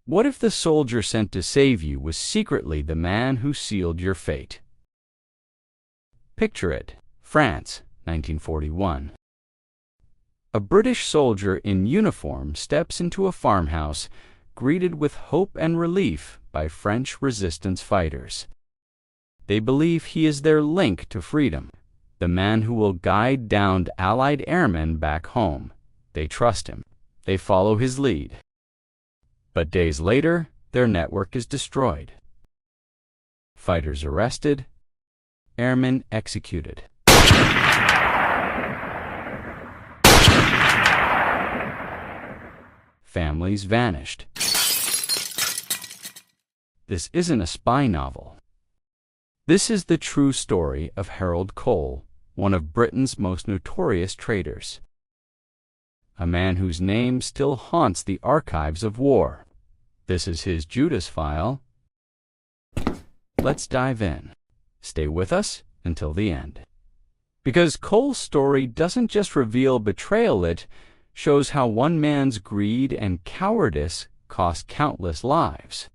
What if the soldier sent to save you was secretly the man who sealed your fate? Picture it. France, 1941. A British soldier in uniform steps into a farmhouse, greeted with hope and relief by French resistance fighters. They believe he is their link to freedom, the man who will guide downed Allied airmen back home. They trust him. They follow his lead. But days later, their network is destroyed. Fighters arrested, airmen executed. Families vanished. This isn't a spy novel. This is the true story of Harold Cole, one of Britain's most notorious traitors. A man whose name still haunts the archives of war. This is his Judas File. Let's dive in. Stay with us until the end. Because Cole's story doesn't just reveal betrayal, it shows how one man's greed and cowardice cost countless lives.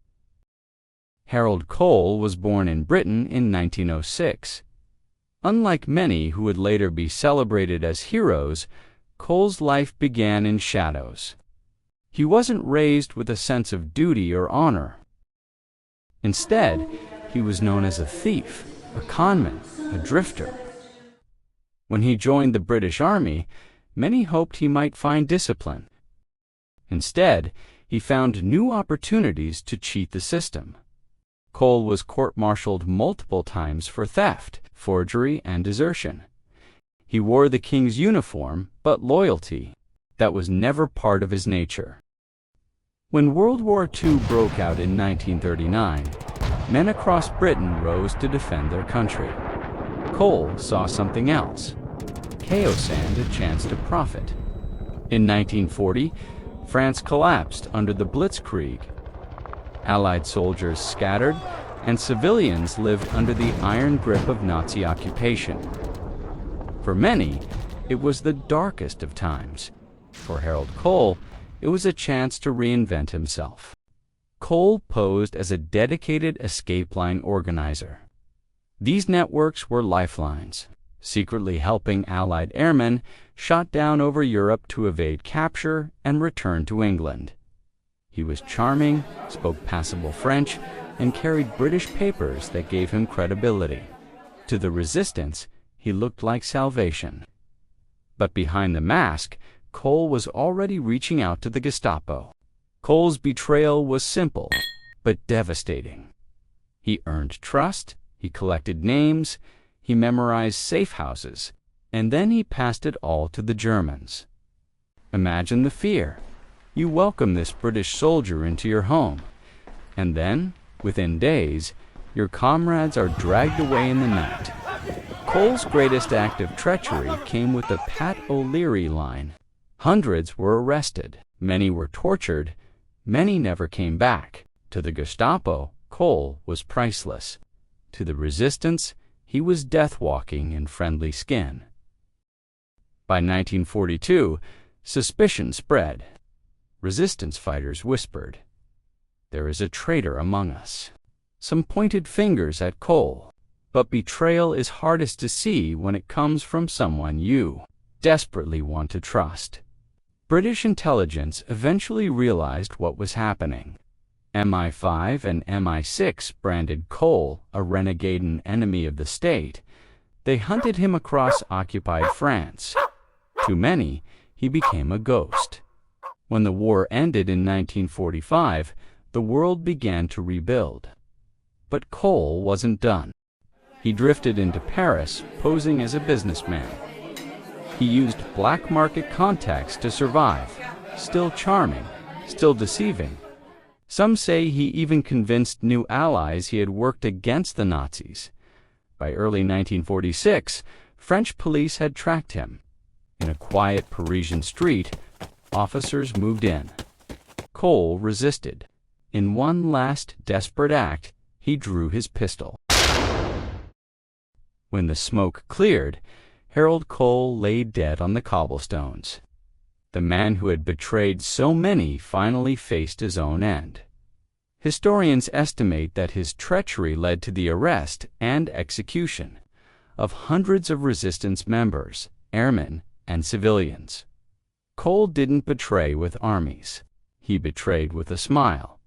Harold Cole was born in Britain in 1906. Unlike many who would later be celebrated as heroes, Cole's life began in shadows. He wasn't raised with a sense of duty or honor. Instead, he was known as a thief, a conman, a drifter. When he joined the British Army, many hoped he might find discipline. Instead, he found new opportunities to cheat the system. Cole was court-martialed multiple times for theft, forgery, and desertion. He wore the king's uniform, but loyalty, that was never part of his nature. When World War II broke out in 1939, men across Britain rose to defend their country. Cole saw something else. Chaos and a chance to profit. In 1940, France collapsed under the Blitzkrieg. Allied soldiers scattered, and civilians lived under the iron grip of Nazi occupation. For many, it was the darkest of times. For Harold Cole, it was a chance to reinvent himself. Cole posed as a dedicated escape line organizer. These networks were lifelines, secretly helping Allied airmen shot down over Europe to evade capture and return to England. He was charming, spoke passable French, and carried British papers that gave him credibility. To the resistance, he looked like salvation. But behind the mask, Cole was already reaching out to the Gestapo. Cole's betrayal was simple, but devastating. He earned trust, he collected names, he memorized safe houses, and then he passed it all to the Germans. Imagine the fear. You welcome this British soldier into your home, and then, within days, your comrades are dragged away in the night. Cole's greatest act of treachery came with the Pat O'Leary line. Hundreds were arrested, many were tortured, many never came back. To the Gestapo, Cole was priceless. To the resistance, he was death-walking in friendly skin. By 1942, suspicion spread. Resistance fighters whispered, "There is a traitor among us." Some pointed fingers at Cole, but betrayal is hardest to see when it comes from someone you desperately want to trust. British intelligence eventually realized what was happening. MI5 and MI6 branded Cole a renegade and enemy of the state. They hunted him across occupied France. To many, he became a ghost. When the war ended in 1945, the world began to rebuild. But Cole wasn't done. He drifted into Paris, posing as a businessman. He used black market contacts to survive, still charming, still deceiving. Some say he even convinced new allies he had worked against the Nazis. By early 1946, French police had tracked him. In a quiet Parisian street, officers moved in. Cole resisted. In one last desperate act, he drew his pistol. When the smoke cleared, Harold Cole lay dead on the cobblestones. The man who had betrayed so many finally faced his own end. Historians estimate that his treachery led to the arrest and execution of hundreds of resistance members, airmen, and civilians. Cole didn't betray with armies. He betrayed with a smile,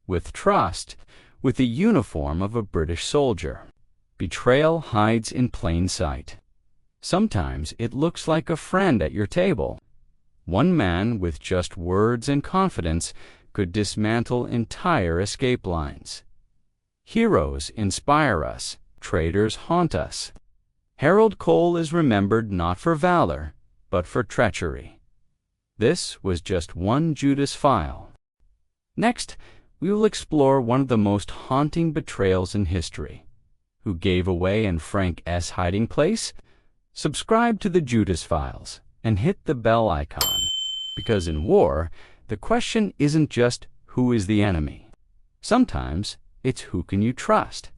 with trust, with the uniform of a British soldier. Betrayal hides in plain sight. Sometimes it looks like a friend at your table. One man with just words and confidence could dismantle entire escape lines. Heroes inspire us, traitors haunt us. Harold Cole is remembered not for valor, but for treachery. This was just one Judas file. Next, we will explore one of the most haunting betrayals in history. Who gave away in Frank S. hiding place? Subscribe to the Judas Files and hit the bell icon, because in war, the question isn't just who is the enemy. Sometimes it's who can you trust.